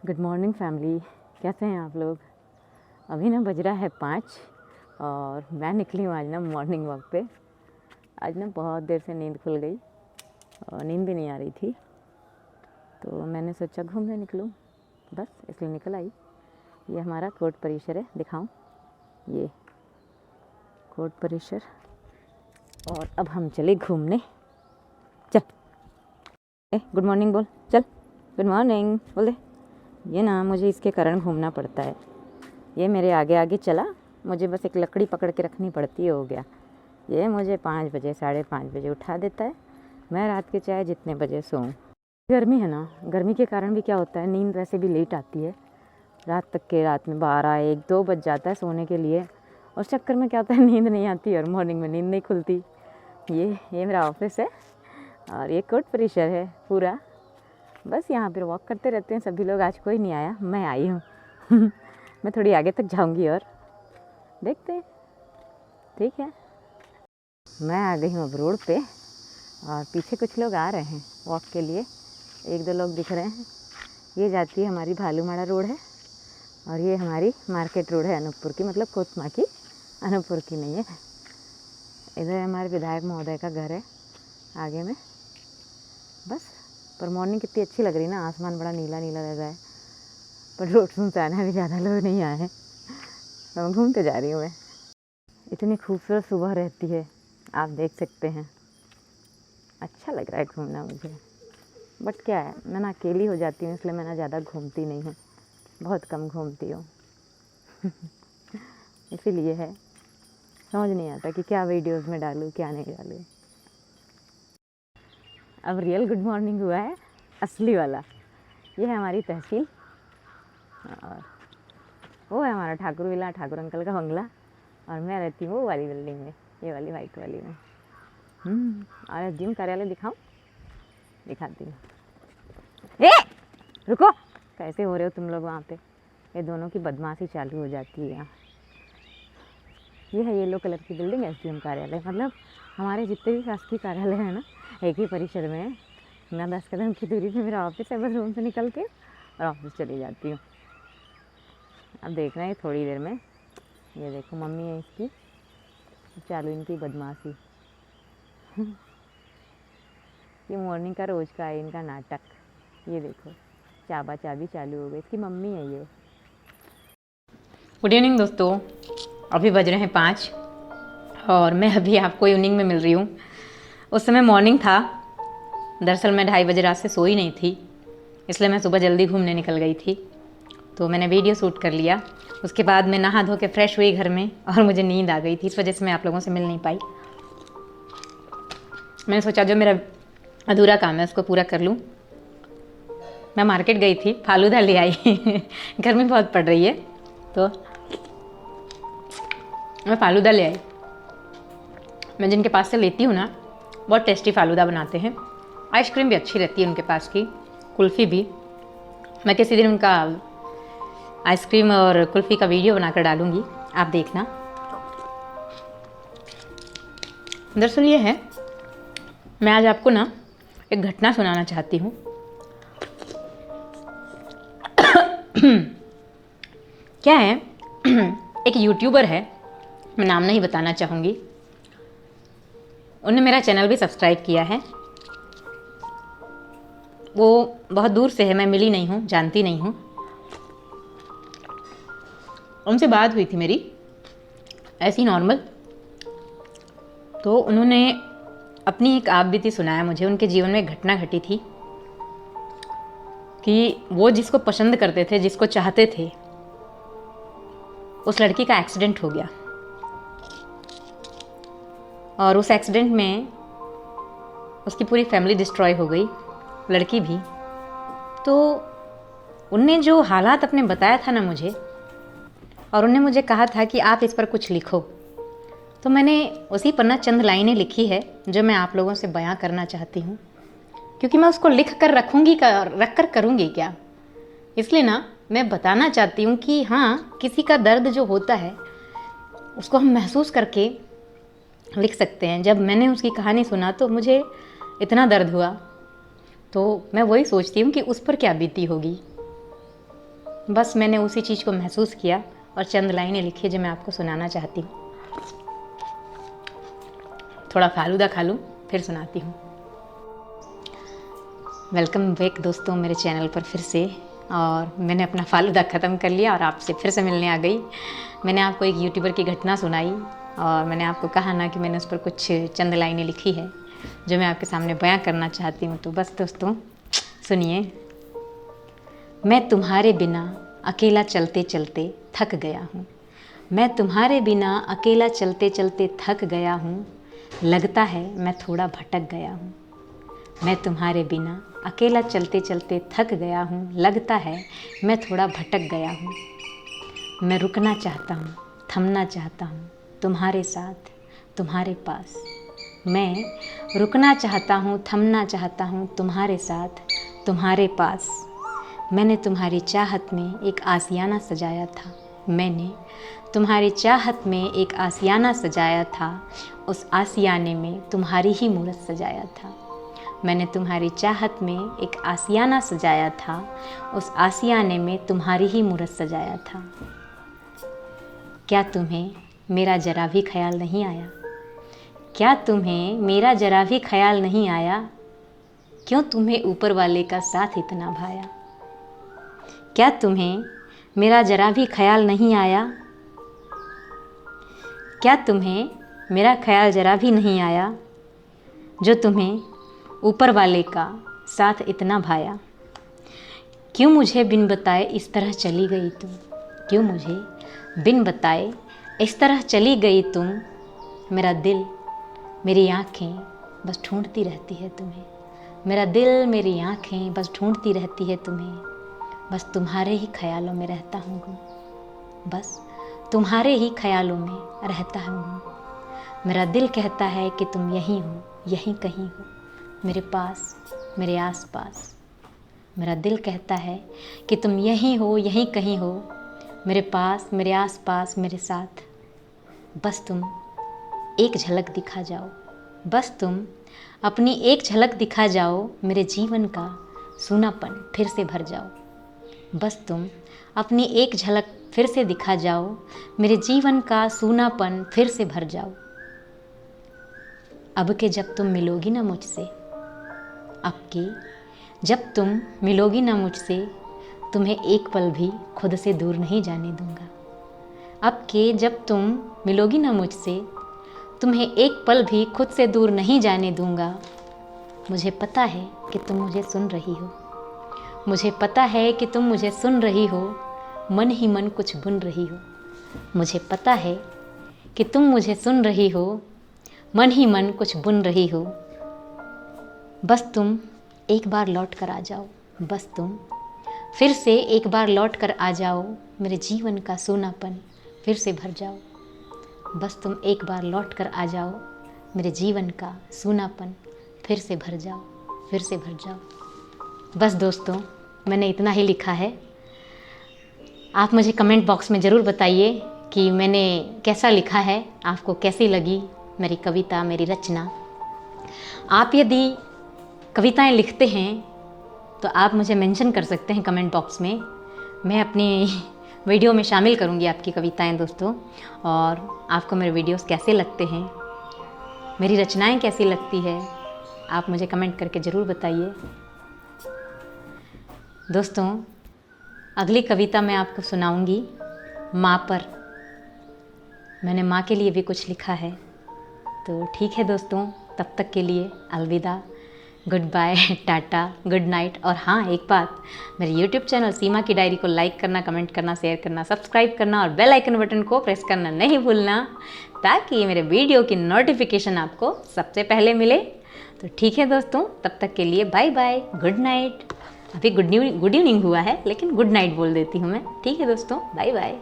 Good morning family, कैसे हैं आप लोग। अभी ना बज रहा है 5 और मैं निकली हूँ आज ना मॉर्निंग वॉक पे। आज ना बहुत देर से नींद खुल गई और नींद भी नहीं आ रही थी, तो मैंने सोचा घूमने निकलूँ, बस इसलिए निकल आई। ये हमारा कोर्ट परिसर है, दिखाऊं, ये कोर्ट परिसर। और अब हम चले घूमने। चल गुड मॉर्निंग बोल, चल गुड मॉर्निंग बोल दे। ये ना मुझे इसके कारण घूमना पड़ता है, ये मेरे आगे आगे चला, मुझे बस एक लकड़ी पकड़ के रखनी पड़ती है, हो गया। ये मुझे 5 बजे 5:30 बजे उठा देता है, मैं रात के चाहे जितने बजे सोऊं। गर्मी है ना, गर्मी के कारण भी क्या होता है, नींद वैसे भी लेट आती है, रात में 12 1 2 बज जाता है सोने के लिए। और चक्कर में क्या होता है, नींद नहीं आती और मॉर्निंग में नींद नहीं खुलती। ये मेरा ऑफिस है और ये कोर्ट परिसर है पूरा। बस यहाँ पर वॉक करते रहते हैं सभी लोग, आज कोई नहीं आया, मैं आई हूँ। मैं थोड़ी आगे तक जाऊँगी और देखते हैं, ठीक है। मैं आ गई हूँ अब रोड पे और पीछे कुछ लोग आ रहे हैं वॉक के लिए, 1-2 लोग दिख रहे हैं। ये जाती है हमारी भालूमाड़ा रोड है और ये हमारी मार्केट रोड है अनूपपुर की, मतलब कोतमा की, अनूपपुर की नहीं है। इधर हमारे विधायक महोदय का घर है आगे में। बस पर मॉर्निंग कितनी अच्छी लग रही ना, आसमान बड़ा नीला नीला लग रहा है, पर रोड सुनसान है, अभी ज़्यादा लोग नहीं आए हैं, तो मैं घूमते जा रही हूँ। मैं इतनी खूबसूरत सुबह रहती है, आप देख सकते हैं। अच्छा लग रहा है घूमना मुझे, बट क्या है, मैं ना अकेली हो जाती हूँ, इसलिए मैं ना ज़्यादा घूमती नहीं हूँ, बहुत कम घूमती हूँ। इसीलिए है, समझ नहीं आता कि क्या वीडियोस में डालूँ क्या नहीं डालूँ। अब रियल गुड मॉर्निंग हुआ है, असली वाला। ये है हमारी तहसील और वो है हमारा ठाकुर विला, ठाकुर अंकल का बंगला, और मैं रहती हूँ वो वाली बिल्डिंग में, ये वाली वाइट वाली में। और जिम कार्यालय दिखाऊं, दिखाती हूँ। ए रुको, कैसे हो रहे हो तुम लोग वहाँ पे, ये दोनों की बदमाशी चालू हो जाती है यहाँ। ये है येलो कलर की बिल्डिंग, एसडीएम कार्यालय, मतलब हमारे जितने भी शासकीय कार्यालय हैं ना, एक ही परिसर में है ना। 10 कदम की दूरी पे मेरा ऑफिस है, बस रूम से निकल के और ऑफिस चली जाती हूँ। अब देखना है थोड़ी देर में, ये देखो मम्मी है इसकी, चालू इनकी बदमाशी। ये मॉर्निंग का रोज़ का है इनका नाटक। ये देखो चाबा चाबी चालू हो गई, इसकी मम्मी है ये। गुड इवनिंग दोस्तों, अभी बज रहे हैं 5 और मैं अभी आपको इवनिंग में मिल रही हूँ। उस समय मॉर्निंग था, दरअसल मैं 2:30 बजे रात से सोई नहीं थी, इसलिए मैं सुबह जल्दी घूमने निकल गई थी, तो मैंने वीडियो शूट कर लिया। उसके बाद मैं नहा धो के फ्रेश हुई घर में और मुझे नींद आ गई थी, इस वजह से मैं आप लोगों से मिल नहीं पाई। मैंने सोचा जो मेरा अधूरा काम है उसको पूरा कर लूँ। मैं मार्केट गई थी, फालूदा ले आई। गर्मी बहुत पड़ रही है तो मैं फालूदा ले आई। मैं जिनके पास से लेती हूँ ना, बहुत टेस्टी फालूदा बनाते हैं, आइसक्रीम भी अच्छी रहती है उनके पास की, कुल्फ़ी भी। मैं किसी दिन उनका आइसक्रीम और कुल्फ़ी का वीडियो बनाकर डालूंगी, आप देखना। दरअसल ये है, मैं आज आपको ना एक घटना सुनाना चाहती हूँ। क्या है, एक यूट्यूबर है, मैं नाम नहीं बताना चाहूँगी, उन्होंने मेरा चैनल भी सब्सक्राइब किया है। वो बहुत दूर से है, मैं मिली नहीं हूँ, जानती नहीं हूँ। उनसे बात हुई थी मेरी ऐसी नॉर्मल, तो उन्होंने अपनी एक आप बीती सुनाया मुझे। उनके जीवन में एक घटना घटी थी कि वो जिसको पसंद करते थे, जिसको चाहते थे, उस लड़की का एक्सीडेंट हो गया और उस एक्सीडेंट में उसकी पूरी फैमिली डिस्ट्रॉय हो गई, लड़की भी। तो उनने जो हालात अपने बताया था ना मुझे, और उनने मुझे कहा था कि आप इस पर कुछ लिखो, तो मैंने उसी पर ना चंद लाइनें लिखी है जो मैं आप लोगों से बयां करना चाहती हूँ, क्योंकि मैं उसको लिख कर रख कर करूँगी क्या, इसलिए ना मैं बताना चाहती हूँ कि हाँ, किसी का दर्द जो होता है उसको हम महसूस करके लिख सकते हैं। जब मैंने उसकी कहानी सुना तो मुझे इतना दर्द हुआ, तो मैं वही सोचती हूँ कि उस पर क्या बीती होगी। बस मैंने उसी चीज़ को महसूस किया और चंद लाइनें लिखी जो मैं आपको सुनाना चाहती हूँ। थोड़ा फालूदा खा लूँ फिर सुनाती हूँ। वेलकम बैक दोस्तों मेरे चैनल पर फिर से। और मैंने अपना फालूदा ख़त्म कर लिया और आपसे फिर से मिलने आ गई। मैंने आपको एक यूट्यूबर की घटना सुनाई और मैंने आपको कहा ना कि मैंने उस पर कुछ चंद लाइनें लिखी है जो मैं आपके सामने बयां करना चाहती हूँ। तो बस दोस्तों सुनिए। मैं तुम्हारे बिना अकेला चलते चलते थक गया हूँ। मैं तुम्हारे बिना अकेला चलते चलते थक गया हूँ। लगता है मैं थोड़ा भटक गया हूँ। मैं तुम्हारे बिना अकेला चलते चलते थक गया हूँ। लगता है मैं थोड़ा भटक गया हूँ। मैं रुकना चाहता हूँ, थमना चाहता हूँ तुम्हारे साथ, तुम्हारे पास। मैं रुकना चाहता हूँ, थमना चाहता हूँ तुम्हारे साथ, तुम्हारे पास। मैंने तुम्हारी चाहत में एक आशियाना सजाया था। मैंने तुम्हारी चाहत में एक आशियाना सजाया था। उस आशियाने में तुम्हारी ही मूरत सजाया था। मैंने तुम्हारी चाहत में एक आशियाना सजाया था। उस आशियाने में तुम्हारी ही मूरत सजाया था। क्या तुम्हें मेरा ज़रा भी ख्याल नहीं आया? क्या तुम्हें मेरा ज़रा भी ख्याल नहीं आया? क्यों तुम्हें ऊपर वाले का साथ इतना भाया? क्या तुम्हें मेरा ज़रा भी ख्याल नहीं आया? क्या तुम्हें मेरा ख्याल ज़रा भी नहीं आया? जो तुम्हें ऊपर वाले का साथ इतना भाया। क्यों मुझे बिन बताए इस तरह चली गई तुम? क्यों मुझे बिन बताए इस तरह चली गई तुम? मेरा दिल मेरी आँखें बस ढूंढती रहती है तुम्हें। मेरा दिल मेरी आँखें बस ढूंढती रहती है तुम्हें। बस तुम्हारे ही ख्यालों में रहता हूँ गुम। बस तुम्हारे ही ख्यालों में रहता हूँ। मेरा दिल कहता है कि तुम यहीं हो, यहीं कहीं हो, मेरे पास, मेरे आसपास। मेरा दिल कहता है कि तुम यहीं हो, यहीं कहीं हो, मेरे पास, मेरे आसपास, मेरे साथ। बस तुम एक झलक दिखा जाओ। बस तुम अपनी एक झलक दिखा जाओ। मेरे जीवन का सूनापन फिर से भर जाओ। बस तुम अपनी एक झलक फिर से दिखा जाओ। मेरे जीवन का सूनापन फिर से भर जाओ। अब के जब तुम मिलोगी ना मुझसे, अब के जब तुम मिलोगी ना मुझसे, तुम्हें एक पल भी खुद से दूर नहीं जाने दूंगा। अब के जब तुम मिलोगी ना मुझसे, तुम्हें एक पल भी खुद से दूर नहीं जाने दूंगा। मुझे पता है कि तुम मुझे सुन रही हो। मुझे पता है कि तुम मुझे सुन रही हो। मन ही मन कुछ बुन रही हो। मुझे पता है कि तुम मुझे सुन रही हो। मन ही मन कुछ बुन रही हो। बस तुम एक बार लौट कर आ जाओ। बस तुम फिर से एक बार लौट कर आ जाओ। मेरे जीवन का सोनापन फिर से भर जाओ। बस तुम एक बार लौट कर आ जाओ। मेरे जीवन का सूनापन फिर से भर जाओ, फिर से भर जाओ। बस दोस्तों मैंने इतना ही लिखा है। आप मुझे कमेंट बॉक्स में ज़रूर बताइए कि मैंने कैसा लिखा है, आपको कैसी लगी मेरी कविता, मेरी रचना। आप यदि कविताएं लिखते हैं तो आप मुझे मेंशन कर सकते हैं कमेंट बॉक्स में। मैं अपनी वीडियो में शामिल करूंगी आपकी कविताएं दोस्तों। और आपको मेरे वीडियोस कैसे लगते हैं, मेरी रचनाएं कैसी लगती है, आप मुझे कमेंट करके ज़रूर बताइए। दोस्तों अगली कविता मैं आपको सुनाऊंगी माँ पर। मैंने माँ के लिए भी कुछ लिखा है। तो ठीक है दोस्तों, तब तक के लिए अलविदा, good bye, tata, good night. और हाँ एक बात, मेरे YouTube चैनल सीमा की डायरी को लाइक करना, कमेंट करना, शेयर करना, सब्सक्राइब करना और बेल आइकन बटन को प्रेस करना नहीं भूलना, ताकि मेरे वीडियो की नोटिफिकेशन आपको सबसे पहले मिले। तो ठीक है दोस्तों, तब तक के लिए बाय बाय, गुड नाइट। अभी गुड इवनिंग हुआ है लेकिन गुड नाइट बोल देती हूँ मैं। ठीक है दोस्तों, बाय बाय।